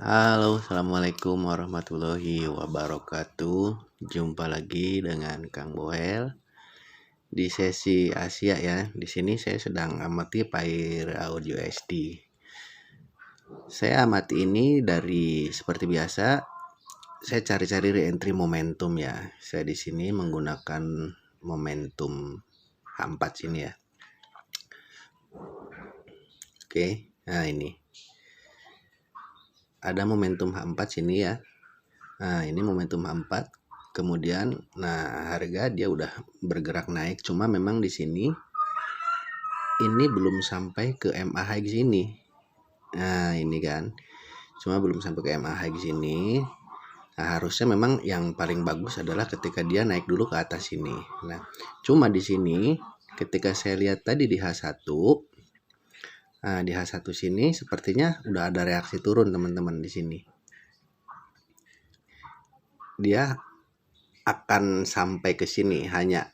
Halo, assalamualaikum warahmatullahi wabarakatuh. Jumpa lagi dengan Kang Boel di sesi Asia ya. Di sini saya sedang amati file audio SD. Saya amati ini dari seperti biasa. Saya cari-cari reentry momentum ya. Saya di sini menggunakan momentum H4 sini ya. Oke, nah ini. Ada momentum H4 sini ya. Nah, ini momentum H4. Kemudian harga dia udah bergerak naik, cuma memang di sini ini belum sampai ke MA high sini. Nah, ini kan. Cuma belum sampai ke MA high sini. Nah, harusnya memang yang paling bagus adalah ketika dia naik dulu ke atas sini. Nah, cuma di sini ketika saya lihat tadi di H1, nah di H1 sini sepertinya udah ada reaksi turun teman-teman di sini. Dia akan sampai ke sini hanya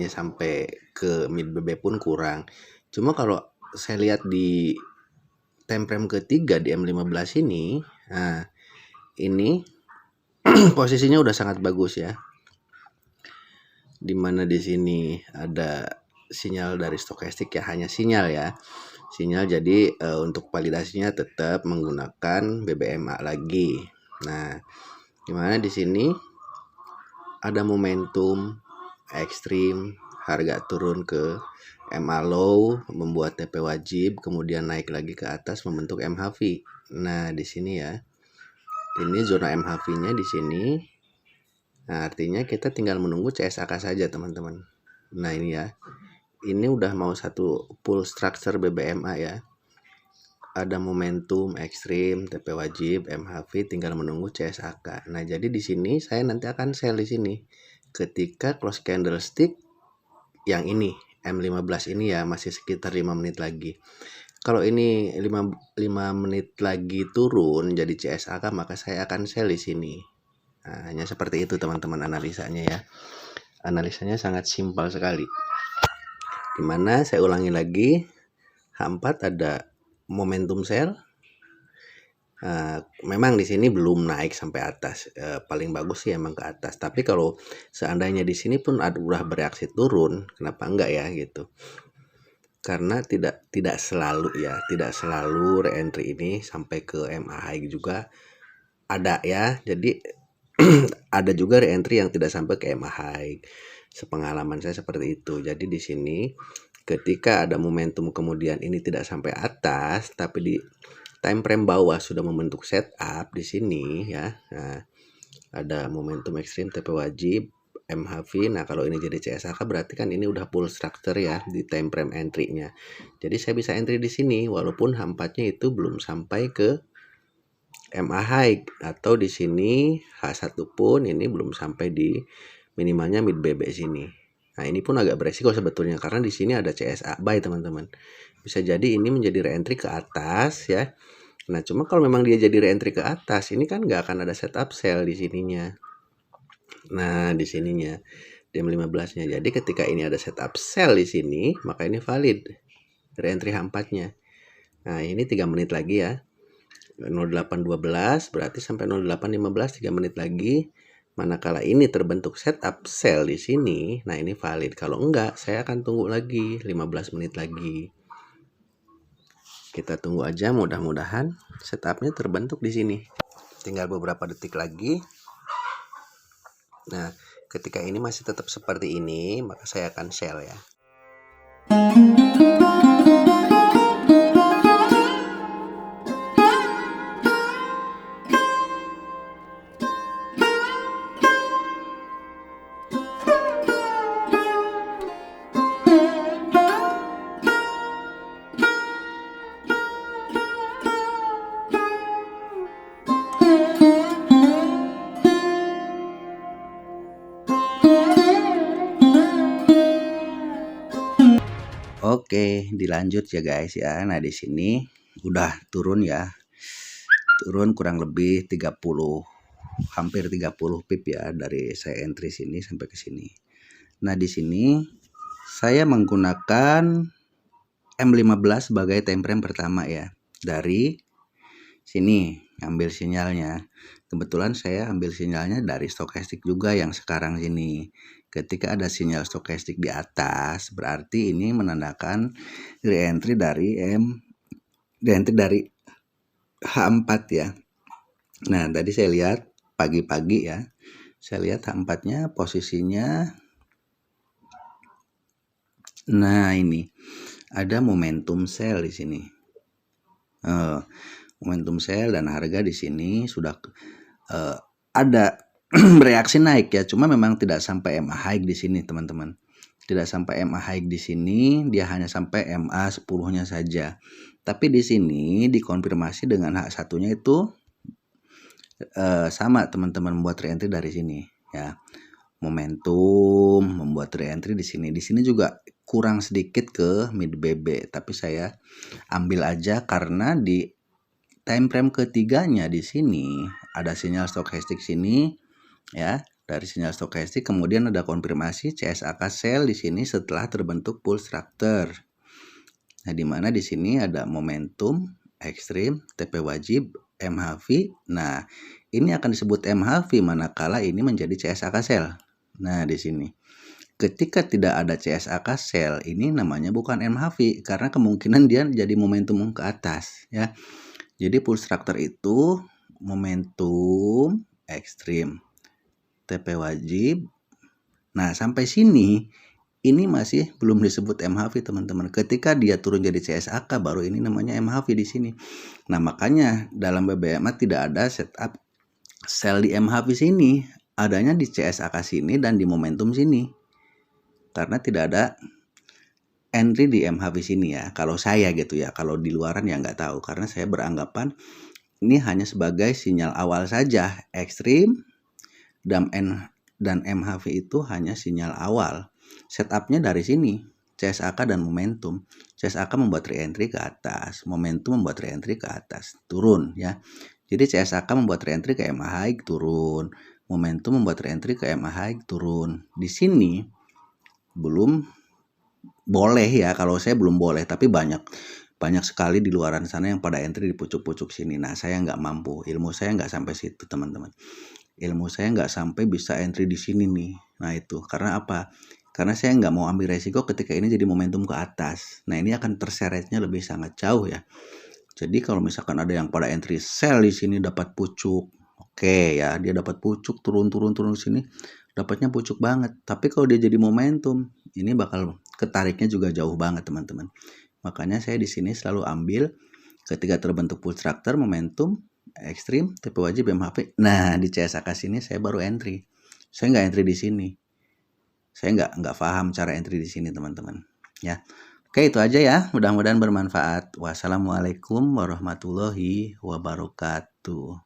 sampai ke mid BB pun kurang. Cuma kalau saya lihat di time frame ketiga di M15 ini, nah ini posisinya udah sangat bagus ya. Dimana di sini ada sinyal dari stokastik ya, hanya sinyal ya. Sinyal, jadi untuk validasinya tetap menggunakan BBMA lagi. Nah, dimana di sini ada momentum ekstrim, harga turun ke MA low, membuat TP wajib, kemudian naik lagi ke atas membentuk MHV. Nah, di sini ya. Ini zona MHV-nya di sini. Nah, artinya kita tinggal menunggu CSAK saja, teman-teman. Nah, ini ya. Ini udah mau satu full structure BBMA ya. Ada momentum ekstrim, TP wajib, MHV, tinggal menunggu CSAK. Nah, jadi di sini saya nanti akan sell di sini. Ketika close candlestick yang ini, M15 ini ya, masih sekitar 5 menit lagi. Kalau ini 5 menit lagi turun jadi CSAK, maka saya akan sell di sini. Nah, hanya seperti itu teman-teman analisanya ya. Analisanya sangat simpel sekali. Dimana saya ulangi lagi, H4 ada momentum sell. Memang di sini belum naik sampai atas. Paling bagus sih emang ke atas. Tapi kalau seandainya di sini pun udah bereaksi turun, kenapa enggak ya gitu? Karena tidak selalu reentry ini sampai ke MA high juga ada ya. Jadi ada juga reentry yang tidak sampai ke MA high. Sepengalaman saya seperti itu. Jadi di sini ketika ada momentum kemudian ini tidak sampai atas, tapi di time frame bawah sudah membentuk setup di sini ya. Nah, ada momentum ekstrim TP wajib, MHV. Nah, kalau ini jadi CSAK berarti kan ini udah full structure ya di time frame entry-nya. Jadi saya bisa entry di sini walaupun H4-nya itu belum sampai ke MA high, atau di sini H1 pun ini belum sampai di minimalnya mid BB sini. Nah, ini pun agak beresiko sebetulnya karena di sini ada CSA buy, teman-teman. Bisa jadi ini menjadi reentry ke atas ya. Nah, cuma kalau memang dia jadi reentry ke atas, ini kan nggak akan ada setup sell di sininya. Nah, di sininya di M15-nya. Jadi ketika ini ada setup sell di sini, maka ini valid reentry H4-nya. Nah, ini 3 menit lagi ya. 08.12 berarti sampai 08.15 3 menit lagi. Manakala ini terbentuk setup sell di sini, nah ini valid. Kalau enggak, saya akan tunggu lagi 15 menit lagi. Kita tunggu aja, mudah-mudahan setupnya terbentuk di sini. Tinggal beberapa detik lagi. Nah, ketika ini masih tetap seperti ini, maka saya akan sell ya. Oke, dilanjut ya guys ya. Nah, di sini udah turun ya. Turun kurang lebih 30, hampir 30 pip ya dari saya entry sini sampai ke sini. Nah, di sini saya menggunakan M15 sebagai time frame pertama ya. Dari sini ambil sinyalnya. Kebetulan saya ambil sinyalnya dari stokastik juga yang sekarang sini. Ketika ada sinyal stokastik di atas, berarti ini menandakan reentry dari H4 ya. Nah, tadi saya lihat pagi-pagi ya. Saya lihat H4-nya posisinya, nah ini ada momentum sell di sini. Momentum sell dan harga di sini sudah ada bereaksi naik ya, cuma memang tidak sampai MA high di sini teman-teman. Tidak sampai MA high di sini, dia hanya sampai MA 10-nya saja. Tapi di sini dikonfirmasi dengan H1-nya itu sama teman-teman, membuat reentry dari sini ya. Momentum membuat reentry di sini. Di sini juga kurang sedikit ke mid BB, tapi saya ambil aja karena di time frame ketiganya di sini ada sinyal stokastik sini ya. Dari sinyal stokastik kemudian ada konfirmasi CSAK sell di sini setelah terbentuk pull structure. Nah, di mana di sini ada momentum ekstrim, TP wajib, MHV. Nah, ini akan disebut MHV manakala ini menjadi CSAK sell. Nah, di sini ketika tidak ada CSAK sell, ini namanya bukan MHV karena kemungkinan dia jadi momentum ke atas ya. Jadi pull structure itu momentum ekstrim, TP wajib. Nah, sampai sini ini masih belum disebut MHV teman-teman. Ketika dia turun jadi CSAK baru ini namanya MHV di sini. Nah, makanya dalam BBMA tidak ada setup sell di MHV sini, adanya di CSAK sini dan di momentum sini. Karena tidak ada entry di MHV sini ya. Kalau saya gitu ya, kalau di luaran ya nggak tahu. Karena saya beranggapan ini hanya sebagai sinyal awal saja. Ekstrim dan MHV itu hanya sinyal awal. Setupnya dari sini, CSAK dan momentum. CSAK membuat reentry ke atas, momentum membuat reentry ke atas, turun ya. Jadi CSAK membuat reentry ke MA high turun, momentum membuat reentry ke MA high turun. Di sini belum boleh ya, kalau saya belum boleh, tapi banyak sekali di luaran sana yang pada entry di pucuk-pucuk sini. Nah, saya nggak mampu, ilmu saya nggak sampai situ teman-teman. Ilmu saya nggak sampai bisa entry di sini nih. Nah, itu karena apa? Karena saya nggak mau ambil resiko ketika ini jadi momentum ke atas. Nah, ini akan terseretnya lebih sangat jauh ya. Jadi kalau misalkan ada yang pada entry sell di sini dapat pucuk, oke ya, dia dapat pucuk turun di sini, dapatnya pucuk banget. Tapi kalau dia jadi momentum, ini bakal ketariknya juga jauh banget teman-teman. Makanya saya di sini selalu ambil ketika terbentuk pull structure, momentum, ekstrim, TP wajib, MHP. Nah, di CSAK sini saya baru entry. Saya nggak entry di sini. Saya nggak paham cara entry di sini teman-teman. Ya. Oke, itu aja ya. Mudah-mudahan bermanfaat. Wassalamualaikum warahmatullahi wabarakatuh.